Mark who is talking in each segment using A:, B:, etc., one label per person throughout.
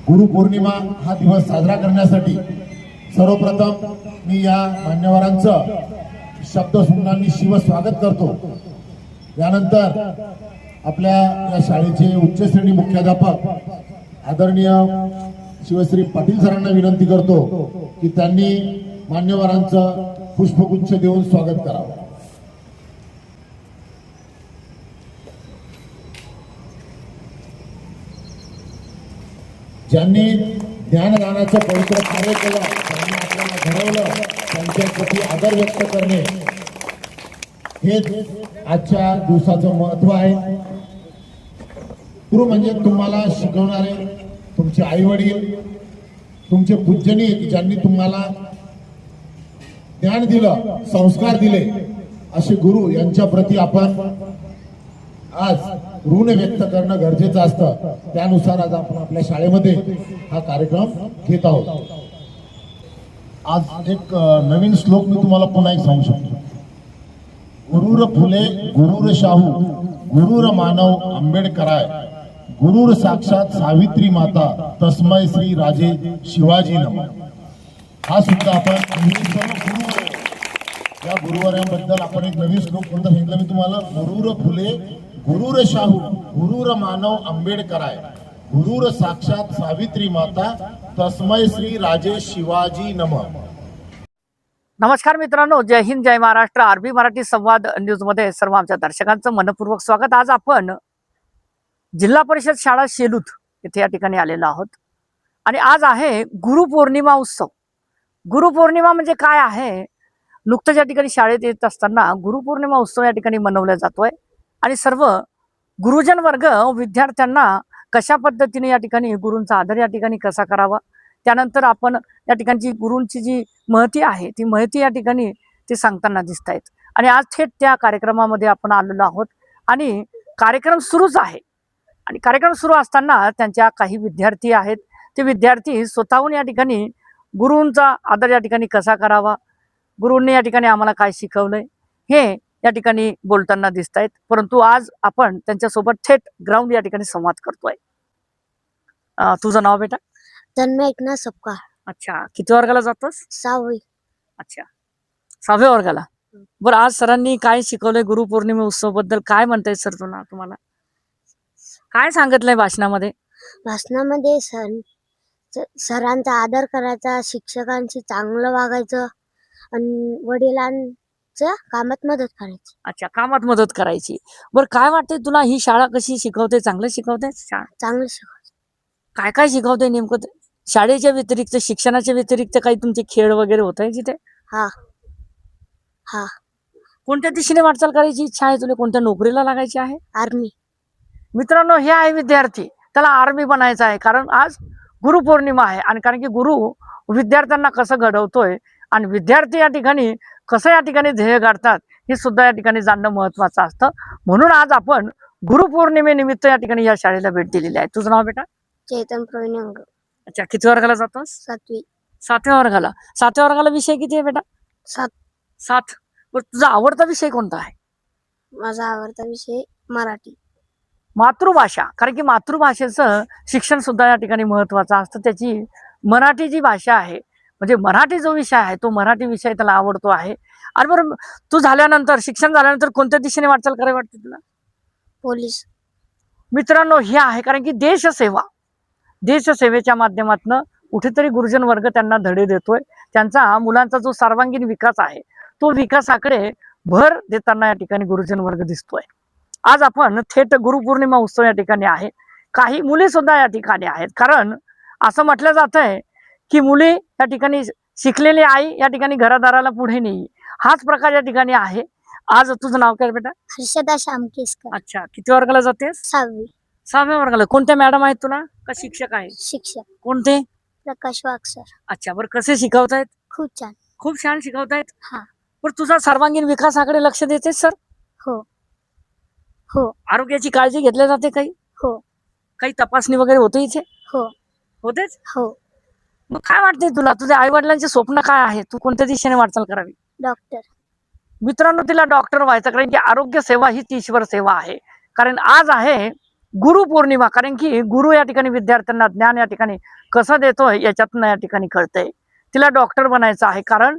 A: गुरुपौर्णिमा हा दिवस साजरा करण्यासाठी सर्वप्रथम मी या मान्यवरांचं शब्दसुमनांनी शिव स्वागत करतो। यानंतर आपल्या या शाळेचे उच्च श्रेणी मुख्याध्यापक आदरणीय शिवश्री पाटील सरांना विनंती करतो की त्यांनी मान्यवरांचं पुष्पगुच्छ देऊन स्वागत करावं। ज्यांनी ज्ञानदानाचं पवित्र कार्य केलं, त्यांनी आपल्याला घडवलं, त्यांच्या प्रति आदर व्यक्त करणे हेच आजच्या दिवसाचं महत्व आहे। गुरु म्हणजे तुम्हाला शिकवणारे तुमचे आई वडील, तुमचे पूजनीय, ज्यांनी तुम्हाला ज्ञान दिलं, संस्कार दिले, असे गुरु यांच्या प्रति आपण आज ऋण व्यक्त करणं गरजेचं असतं। त्यानुसार आज आपण आपल्या शाळेमध्ये हा कार्यक्रम घेत आहोत। आज एक नवीन श्लोक मी तुम्हाला पुन्हा एक सांगू शकतो। गुरुर फुले गुरुर शाहू गुरुर मानव आंबेडकराय गुरुर साक्षात सावित्री माता तस्मै श्री राजे शिवाजी नमः। हा सुद्धा आपण या गुरुवारांबद्दल आपण एक नवीन श्लोक कोणता सांगितलं मी तुम्हाला। गुरुर फुले गुरुर शाहू गुरुर मानव आंबेडकराय गुरुर साक्षात सावित्री माता तस्मै श्री राजे शिवाजी नमः।
B: नमस्कार मित्रांनो, जय हिंद, जय महाराष्ट्र। आरबी मराठी संवाद न्यूज मध्ये सर्व आमच्या दर्शकांचं मनपूर्वक स्वागत। आज आपण जिल्हा परिषद शाळा शेलूत येथे या ठिकाणी आलेलो आहोत आणि आज आहे गुरुपौर्णिमा उत्सव। गुरुपौर्णिमा म्हणजे काय आहे? नुकतंच या ठिकाणी शाळेत येत असताना गुरुपौर्णिमा उत्सव या ठिकाणी मनवला जातोय आणि सर्व गुरुजन वर्ग विद्यार्थ्यांना कशा पद्धतीने या ठिकाणी गुरूंचा आदर या ठिकाणी कसा करावा, त्यानंतर आपण या ठिकाणची गुरूंची जी महती आहे ती महती या ठिकाणी ते सांगताना दिसत आहेत आणि आज थेट त्या कार्यक्रमामध्ये आपण आलेलो आहोत आणि कार्यक्रम सुरूच आहे आणि कार्यक्रम सुरू असताना त्यांच्या काही विद्यार्थी आहेत, ते विद्यार्थी स्वतःहून या ठिकाणी गुरूंचा आदर या ठिकाणी कसा करावा, गुरूंनी या ठिकाणी आम्हाला काय शिकवलंय हे या ठिकाणी बोलताना दिसत आहेत। परंतु आज आपण त्यांच्यासोबत थेट ग्राउंड या ठिकाणी संवाद करतोय। तुझं नाव बेटा?
C: तन्मय एकनाथ सपकाळ।
B: अच्छा, किती वर्गाला जातोस?
C: 6वी।
B: अच्छा, 6व्या वर्गाला। बरं, आज सरांनी काय शिकवलंय गुरुपौर्णिमा उत्सव बद्दल? काय म्हणतायत सर तुम्हाला काय सांगितलंय भाषणामध्ये?
C: भाषणामध्ये सरांचा आदर करायचा, शिक्षकांशी चांगलं वागायचं आणि वडिलांच्या कामात मदत करायची।
B: अच्छा, कामात मदत करायची। बरं, काय वाटतंय तुला, ही शाळा कशी शिकवते? चांगलं शिकवते शाळा?
C: चांगलं शिकवायचं।
B: काय काय शिकवते नेमकं? शाळेच्या व्यतिरिक्त, शिक्षणाच्या व्यतिरिक्त काही तुमचे खेळ वगैरे होत आहे तिथे?
C: हा हा।
B: कोणत्या दिशेने वाटचाल करायची इच्छा आहे तुला? कोणत्या नोकरीला लागायची आहे?
C: आर्मी।
B: मित्रांनो, हे आहे विद्यार्थी, त्याला आर्मी बनायचं आहे कारण आज गुरुपौर्णिमा आहे आणि कारण की गुरु विद्यार्थ्यांना कसं घडवतोय आणि विद्यार्थी या ठिकाणी कसं या ठिकाणी ध्येय गाठतात हे सुद्धा या ठिकाणी जाणणं महत्वाचं असतं। म्हणून आज आपण गुरुपौर्णिमेनिमित्त या ठिकाणी या शाळेला भेट दिलेली आहे। तुझं नाव बेटा?
C: चेतन प्रवीण अंग।
B: अच्छा, किती वर्गाला जातोस?
C: 7वी।
B: 7व्या वर्गाला। 7व्या वर्गाला विषय किती आहे बेटा? 7। तुझा आवडता विषय कोणता आहे?
C: माझा आवडता विषय मराठी।
B: मातृभाषा, कारण की मातृभाषेचं शिक्षण सुद्धा या ठिकाणी महत्वाचं असतं। त्याची मराठी जी भाषा आहे म्हणजे मराठी जो विषय आहे तो मराठी विषय त्याला आवडतो आहे। आणि बरं, तू झाल्यानंतर, शिक्षण झाल्यानंतर कोणत्या दिशेने वाटचाल करायला वाटते तुला?
C: पोलीस।
B: मित्रांनो, हे आहे कारण की देशसेवा, देशसेवेच्या माध्यमातून कुठेतरी गुरुजन वर्ग त्यांना धडे देतोय। त्यांचा मुलांचा जो सर्वांगीण विकास आहे तो विकासाकडे भर देताना या ठिकाणी गुरुजन वर्ग दिसतोय। आज आपण थेट गुरुपौर्णिमा उत्सव या ठिकाणी आहे। काही मुली सुद्धा या ठिकाणी आहेत कारण असं म्हटलं जात आहे की मुली या ठिकाणी शिकलेली आई या ठिकाणी घरादाराला पुढे नेई, हाच प्रकार या ठिकाणी आहे। आज तुझं नाव काय बेटा?
C: हर्षदा श्यामकेसकर।
B: अच्छा, किती वर्गाला जातेस?
C: 6वी।
B: 6व्या वर्गाला। कोणत्या मॅडम आहेत तुला का शिक्षक आहेत?
C: शिक्षक
B: कोणते?
C: प्रकाश वागसर।
B: अच्छा, बरं, कसे शिकवतायत?
C: खूप छान।
B: खूप छान शिकवतायत।
C: हा।
B: बरं, तुझा सर्वांगीण विकासाकडे लक्ष देते सर?
C: हो हो
B: आरोग्याची काळजी घेतली जाते काही?
C: हो।
B: काही तपासणी वगैरे होते इथे?
C: हो
B: होतेच।
C: हो।
B: मग काय वाटते तुला, तुझ्या आई वडिलांचे स्वप्न काय आहे? तू कोणत्या दिशेने वाटचाल करावी?
C: डॉक्टर।
B: मित्रांनो, तिला डॉक्टर व्हायचं कारण की आरोग्य सेवा हीच ईश्वर सेवा आहे। कारण आज आहे गुरुपौर्णिमा, कारण की गुरु या ठिकाणी विद्यार्थ्यांना ज्ञान या ठिकाणी कसं देतोय याच्यातनं या ठिकाणी कळतंय. तिला डॉक्टर बनायचं आहे, कारण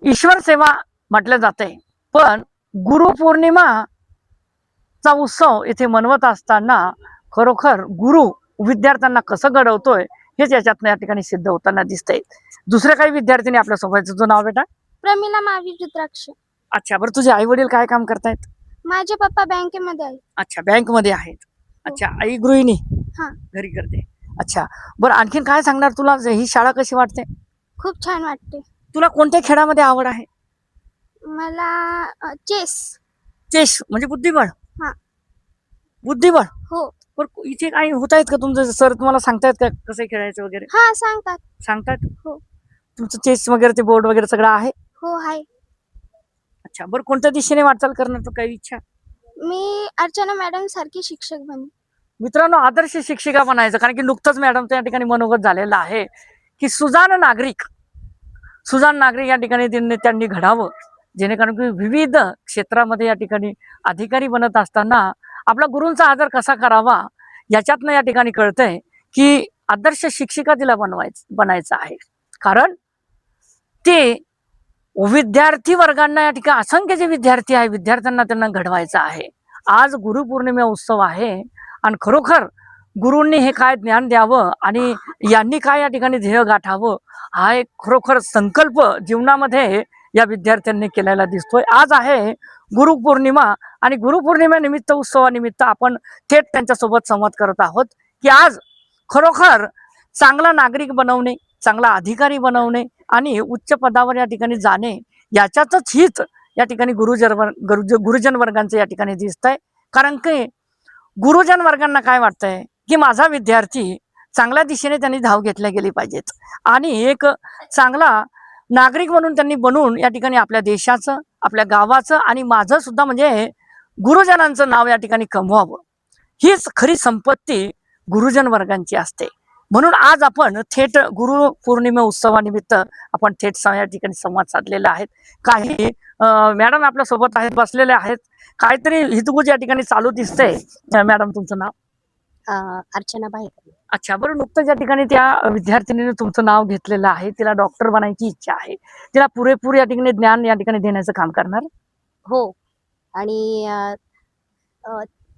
B: ईश्वर सेवा म्हटलं जाते. पण गुरुपौर्णिमाचा उत्सव इथे मनवत असताना खरोखर गुरु विद्यार्थ्यांना कसं घडवतोय हेच याच्यातनं या ठिकाणी सिद्ध होताना दिसतंय. दुसऱ्या काही विद्यार्थ्यांनी आपल्या सोबत, तुझं नाव बेटा?
C: प्रमिला महावीर रुद्राक्ष.
B: अच्छा, बरं तुझे आई वडील काय काम करतायत?
C: माझे पप्पा बँकेमध्ये आहे.
B: अच्छा, बँक मध्ये आहेत. अच्छा, आई गृहिणी
C: हा.
B: घरी करते. अच्छा, बरं आणखीन काय सांगणार तुला, ही शाळा कशी वाटते?
C: खूप छान वाटते.
B: तुला कोणत्या खेळामध्ये आवड आहे?
C: मला चेस.
B: चेस म्हणजे बुद्धिबळ?
C: हा.
B: बुद्धिबळ.
C: हो.
B: बरं इथे काही होत आहेत का तुमचं सर, तुम्हाला सांगतायत का कसं खेळायचं वगैरे?
C: हा, सांगतात.
B: सांगतात?
C: हो.
B: तुमचं चेस वगैरे ते बोर्ड वगैरे सगळं आहे?
C: हो, आहे.
B: अच्छा, बरं कोणत्या दिशेने वाटचाल करणार तू, काही इच्छा?
C: मी अर्चना मॅडम सारखी शिक्षक बने.
B: मित्रांनो, आदर्श शिक्षिका बनायचं, कारण की नुकतंच मॅडमचं या ठिकाणी मनोगत झालेलं आहे की सुजाण नागरिक या ठिकाणी त्यांनी घडावं, जेणेकरून की विविध क्षेत्रामध्ये या ठिकाणी अधिकारी बनत असताना आपला गुरूंचा आदर कसा करावा याच्यातनं या ठिकाणी कळतंय की आदर्श शिक्षिका तिला बनायचं आहे. कारण ते विद्यार्थी वर्गांना या ठिकाणी असंख्य जे विद्यार्थी आहे, विद्यार्थ्यांना त्यांना घडवायचं आहे. आज गुरुपौर्णिमा उत्सव आहे आणि खरोखर गुरूंनी हे काय ज्ञान द्यावं आणि यांनी काय या ठिकाणी ध्येय गाठावं, हा एक खरोखर संकल्प जीवनामध्ये या विद्यार्थ्यांनी केलेला दिसतोय. आज आहे गुरुपौर्णिमा आणि गुरुपौर्णिमेनिमित्त, उत्सवानिमित्त आपण थेट त्यांच्यासोबत संवाद करत आहोत की आज खरोखर चांगला नागरिक बनवणे, चांगला अधिकारी बनवणे आणि उच्च पदावर या ठिकाणी जाणे, याच्यातच हित या ठिकाणी गुरुजन वर्गांचं या ठिकाणी दिसतंय. कारण की गुरुजन वर्गांना काय वाटतंय की माझा विद्यार्थी चांगल्या दिशेने त्यांनी धाव घेतल्या गेली पाहिजेत आणि एक चांगला नागरिक म्हणून त्यांनी बनून या ठिकाणी आपल्या देशाचं, आपल्या गावाचं आणि माझं सुद्धा म्हणजे गुरुजनांचं नाव या ठिकाणी कमवावं. हीच खरी संपत्ती गुरुजन वर्गांची असते. म्हणून आज आपण थेट गुरु पौर्णिमा उत्सवानिमित्त आपण थेट या ठिकाणी संवाद साधलेला आहे. काही मॅडम आपल्या सोबत आहेत, बसलेले आहेत. काहीतरी हितगुज या ठिकाणी चालू दिसतंय. मॅडम तुमचं नाव?
C: अर्चना भाईकर.
B: अच्छा, बरं नुकतंच या ठिकाणी त्या विद्यार्थिनीने तुमचं नाव घेतलेलं आहे. तिला डॉक्टर बनायची इच्छा आहे. तिला पुरेपूर या ठिकाणी ज्ञान या ठिकाणी देण्याचं काम करणार?
D: हो. आणि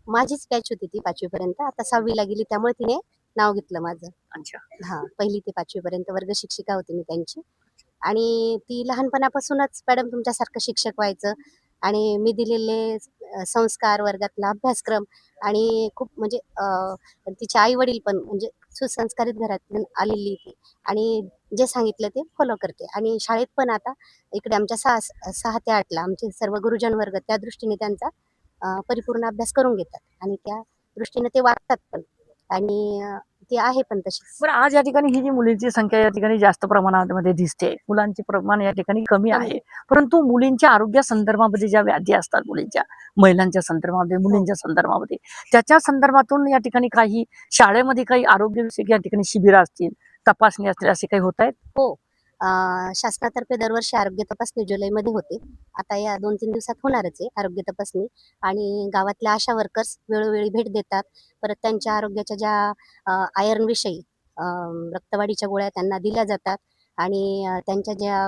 D: माझीच बॅच होती ती 5वी पर्यंत. आता 6वी ला गेली, त्यामुळे तिने नाव घेतलं माझं.
B: अच्छा.
D: हा, 1ली ते 5वी पर्यंत वर्ग शिक्षिका होती मी त्यांची. आणि ती लहानपणापासूनच मॅडम तुमच्यासारखं शिक्षक व्हायचं आणि मी दिलेले संस्कार, वर्गातला अभ्यासक्रम आणि खूप म्हणजे तिचे आई वडील पण म्हणजे सुसंस्कारित घरातून आलेली ती आणि जे सांगितलं ते फॉलो करते. आणि शाळेत पण आता इकडे आमच्या 6 ते 8 ला आमचे सर्व गुरुजन वर्ग त्या दृष्टीने त्यांचा परिपूर्ण अभ्यास करून घेतात आणि त्या दृष्टीने ते वागतात पण आणि ती आहे पण तशीच.
B: बरं आज या ठिकाणी ही जी मुलींची संख्या या ठिकाणी जास्त प्रमाणामध्ये दिसते, मुलांचे प्रमाण या ठिकाणी कमी आहे. परंतु मुलींच्या आरोग्या संदर्भामध्ये ज्या व्याधी असतात मुलींच्या, महिलांच्या संदर्भामध्ये, मुलींच्या संदर्भामध्ये, त्याच्या संदर्भातून या ठिकाणी काही शाळेमध्ये काही आरोग्यविषयक या ठिकाणी शिबिरं असतील, तपासणी असतील, असे काही होत आहेत?
D: हो. शासनातर्फे दरवर्षी आरोग्य तपासणी जुलैमध्ये होते. आता या 2-3 दिवसात होणारच आहे आरोग्य तपासणी. आणि गावातल्या आशा वर्कर्स वेळोवेळी भेट देतात. परत त्यांच्या आरोग्याच्या ज्या आयर्न विषयी रक्तवाढीच्या गोळ्या त्यांना दिल्या जातात आणि त्यांच्या ज्या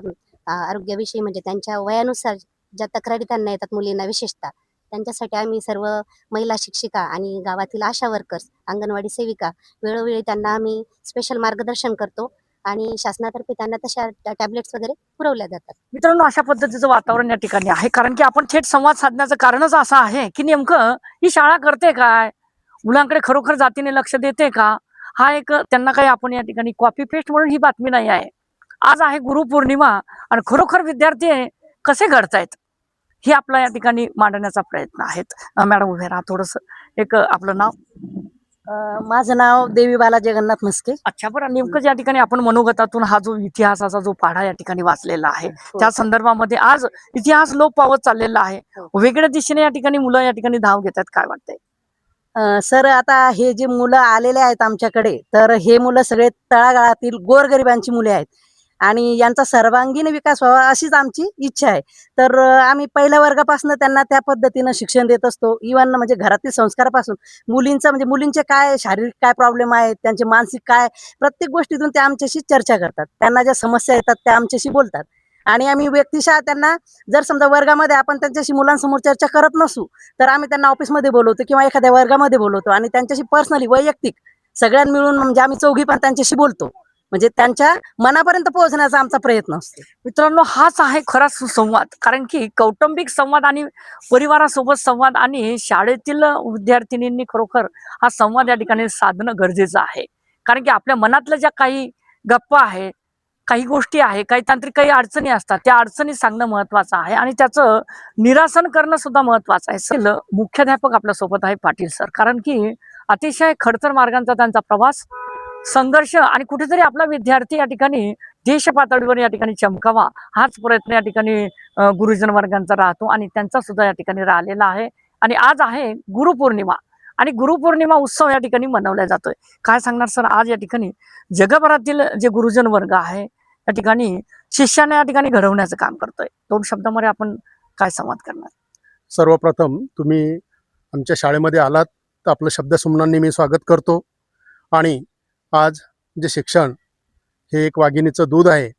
D: आरोग्याविषयी म्हणजे त्यांच्या वयानुसार ज्या तक्रारी त्यांना येतात मुलींना विशेषतः, त्यांच्यासाठी आम्ही सर्व महिला शिक्षिका आणि गावातील आशा वर्कर्स, अंगणवाडी सेविका वेळोवेळी त्यांना आम्ही स्पेशल मार्गदर्शन करतो आणि शासनातर्फे त्यांना तशा टॅबलेट्स वगैरे पुरवल्या जातात.
B: मित्रांनो, अशा पद्धतीचं वातावरण या ठिकाणी आहे. कारण की आपण थेट संवाद साधण्याचं कारणच असं आहे की नेमकं ही शाळा करते काय, मुलांकडे खरोखर जातीने लक्ष देते का, हा एक त्यांना काही आपण या ठिकाणी कॉपी पेस्ट म्हणून ही बातमी नाही आहे. आज आहे गुरुपौर्णिमा आणि खरोखर विद्यार्थी कसे घडतायत हे आपला या ठिकाणी मांडण्याचा प्रयत्न आहेत. मॅडम उभे राहा, थोडस एक आपलं नाव?
E: माझं नाव देवी बाला जगन्नाथ म्हस्के.
B: अच्छा, बरं नेमकं या ठिकाणी आपण मनोगतातून हा जो इतिहासाचा जो पाढा या ठिकाणी वाचलेला आहे, त्या संदर्भामध्ये आज इतिहास लोप पावत चाललेला आहे, वेगळ्या दिशेने या ठिकाणी मुलं या ठिकाणी धाव घेतात, काय वाटतंय?
E: सर, आता हे जे मुलं आलेले आहेत आमच्याकडे, तर हे मुलं सगळे तळागाळातील गोरगरिबांची मुले आहेत आणि यांचा सर्वांगीण विकास व्हावा अशीच आमची इच्छा आहे. तर आम्ही पहिल्या वर्गापासून त्यांना त्या पद्धतीनं शिक्षण देत असतो. इव्हन म्हणजे घरातील संस्कारापासून मुलींचं म्हणजे मुलींचे काय शारीरिक काय प्रॉब्लेम आहेत, त्यांचे मानसिक काय, प्रत्येक गोष्टीतून ते आमच्याशी चर्चा करतात. त्यांना ज्या समस्या येतात त्या आमच्याशी बोलतात. आणि आम्ही व्यक्तिशः त्यांना जर समजा वर्गामध्ये आपण त्यांच्याशी मुलांसमोर चर्चा करत नसू तर आम्ही त्यांना ऑफिसमध्ये बोलवतो किंवा एखाद्या वर्गामध्ये बोलवतो आणि त्यांच्याशी पर्सनली वैयक्तिक सगळ्यां मिळून म्हणजे आम्ही चौघी पण त्यांच्याशी बोलतो. म्हणजे त्यांच्या मनापर्यंत पोहोचण्याचा आमचा प्रयत्न असतो.
B: मित्रांनो, हाच आहे खरा सुसंवाद. कारण की कौटुंबिक संवाद आणि परिवारासोबत संवाद आणि शाळेतील विद्यार्थिनींनी खरोखर हा संवाद या ठिकाणी साधणं गरजेचं आहे. कारण की आपल्या मनातल्या ज्या काही गप्पा आहेत, काही गोष्टी आहे, काही तांत्रिक काही अडचणी असतात, त्या अडचणी सांगणं महत्वाचं आहे आणि त्याचं निरासन करणं सुद्धा महत्वाचं आहे. मुख्याध्यापक आपल्या सोबत आहे पाटील सर. कारण की अतिशय खडतर मार्गांचा त्यांचा प्रवास, संघर्ष आणि कुठेतरी आपला विद्यार्थी या ठिकाणी देश पातळीवर या ठिकाणी चमकावा हाच प्रयत्न या ठिकाणी गुरुजन वर्गांचा राहतो आणि त्यांचा सुद्धा या ठिकाणी राहिलेला आहे. आणि आज आहे गुरुपौर्णिमा आणि गुरुपौर्णिमा उत्सव या ठिकाणी मनवला जातोय. काय सांगणार सर, आज या ठिकाणी जगभरातील जे गुरुजन वर्ग आहे या ठिकाणी शिष्याने या ठिकाणी घडवण्याचं काम करतोय. 2 शब्दामध्ये आपण काय संवाद करणार?
F: सर्वप्रथम तुम्ही आमच्या शाळेमध्ये आलात तर आपलं शब्दसुमनांनी मी स्वागत करतो. आणि आज जे शिक्षण हे एक वाघिणीचं दूध आहे,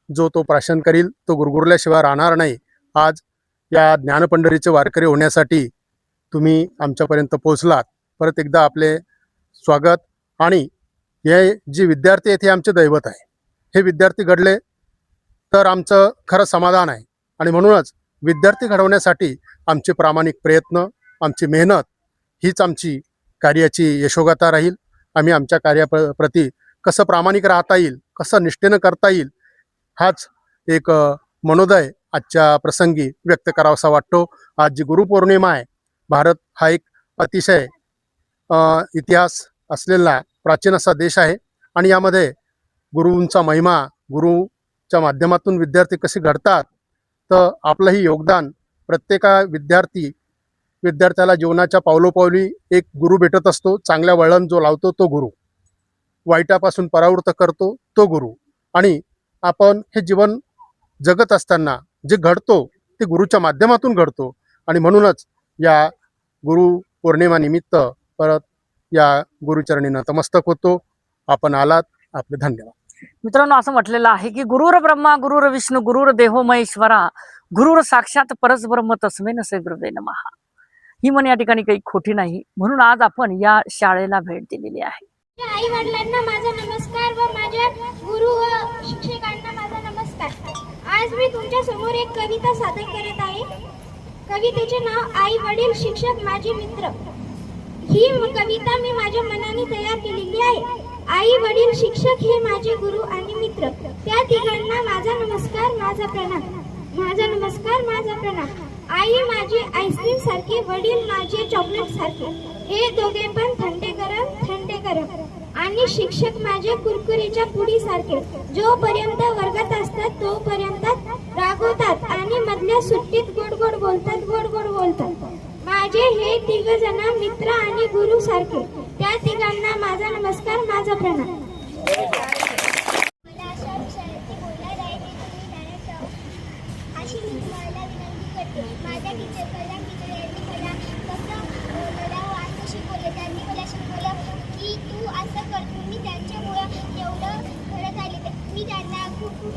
F: जो तो प्राशन करील तो गुरगुरल्याशिवाय राहणार नाही. आज या ज्ञानपंढरीचे वारकरी होण्यासाठी तुम्ही आमच्यापर्यंत पोहोचलात. परत एकदा आपले स्वागत. आणि हे जे विद्यार्थी आहेत हे आमचे दैवत आहे. हे विद्यार्थी घडले तर आमचं खरं समाधान आहे. आणि म्हणूनच विद्यार्थी घडवण्यासाठी आमचे प्रामाणिक प्रयत्न, आमची मेहनत हीच आमची कार्याची यशोगाथा राहील. आम्ही आमच्या कार्याप्रती कसं प्रामाणिक राहता येईल, कसं निष्ठेनं करता येईल, हाच एक मनोदय आजच्या प्रसंगी व्यक्त करावासा वाटतो. आज जी गुरुपौर्णिमा आहे, भारत हा एक अतिशय इतिहास असलेला प्राचीन असा देश आहे आणि यामध्ये गुरूंचा महिमा, गुरुच्या माध्यमातून विद्यार्थी कसे घडतात, तर आपलंही योगदान प्रत्येका विद्यार्थ्याला जीवनाच्या पावलोपावली एक गुरु भेटत असतो. चांगल्या वळण जो लावतो तो गुरु, वाईटापासून परावृत्त करतो तो गुरु. आणि आपण हे जीवन जगत असताना जे घडतो ते गुरुच्या माध्यमातून घडतो. आणि म्हणूनच या गुरु पौर्णिमा निमित्त परत या गुरुचरणी नतमस्तक होतो. आपण आलात, आपले धन्यवाद.
B: मित्रांनो, असं म्हटलेलं आहे की गुरुर ब्रह्मा गुरुर विष्णू गुरुर देहो महेश्वरा गुरुर साक्षात परसब्रह्म तस्मै श्री गुरुवे नमः. ही म्हण या ठिकाणी काही खोटी नाही. म्हणून आज आपण या शाळेला भेट दिलेली आहे.
C: आई वडिलांना माझा नमस्कार व माझ्या गुरु व शिक्षकांना माझा नमस्कार. आज मी तुमच्या समोर एक कविता सादर करत आहे. कवितेचे नाव आई वडील शिक्षक माझे मित्र. ही कविता मी माझ्या मनाने तयार केलेली आहे. आई वडील शिक्षक हे माझे गुरु आणि मित्र. त्या तिघांना माझा नमस्कार, माझा प्रणाम. माझा नमस्कार, माझा प्रणाम. आई माझी आईस्क्रीम सारखी, वडील माझे चॉकलेट सारखे. हे दोघे पण थंडे गरम आणि शिक्षक माझे कुरकुरीच्या पुडी सारखे. जोपर्यंत वर्गात असतात तोपर्यंत रागवतात आणि मधल्या सुट्टीत गोड गोड बोलतात. माझे हे तिघ जण मित्र आणि गुरु सारखे. त्या तिघांना माझा नमस्कार, माझा प्रणाम. अशी मी तुम्हाला विनंती करते. माझ्या टीचरांनी मला कसं लढावं असं शिकवलं. त्यांनी मला शिकवलं की तू असं कर. मी त्यांच्यामुळं एवढं घडत आले. मी त्यांना खूप खूप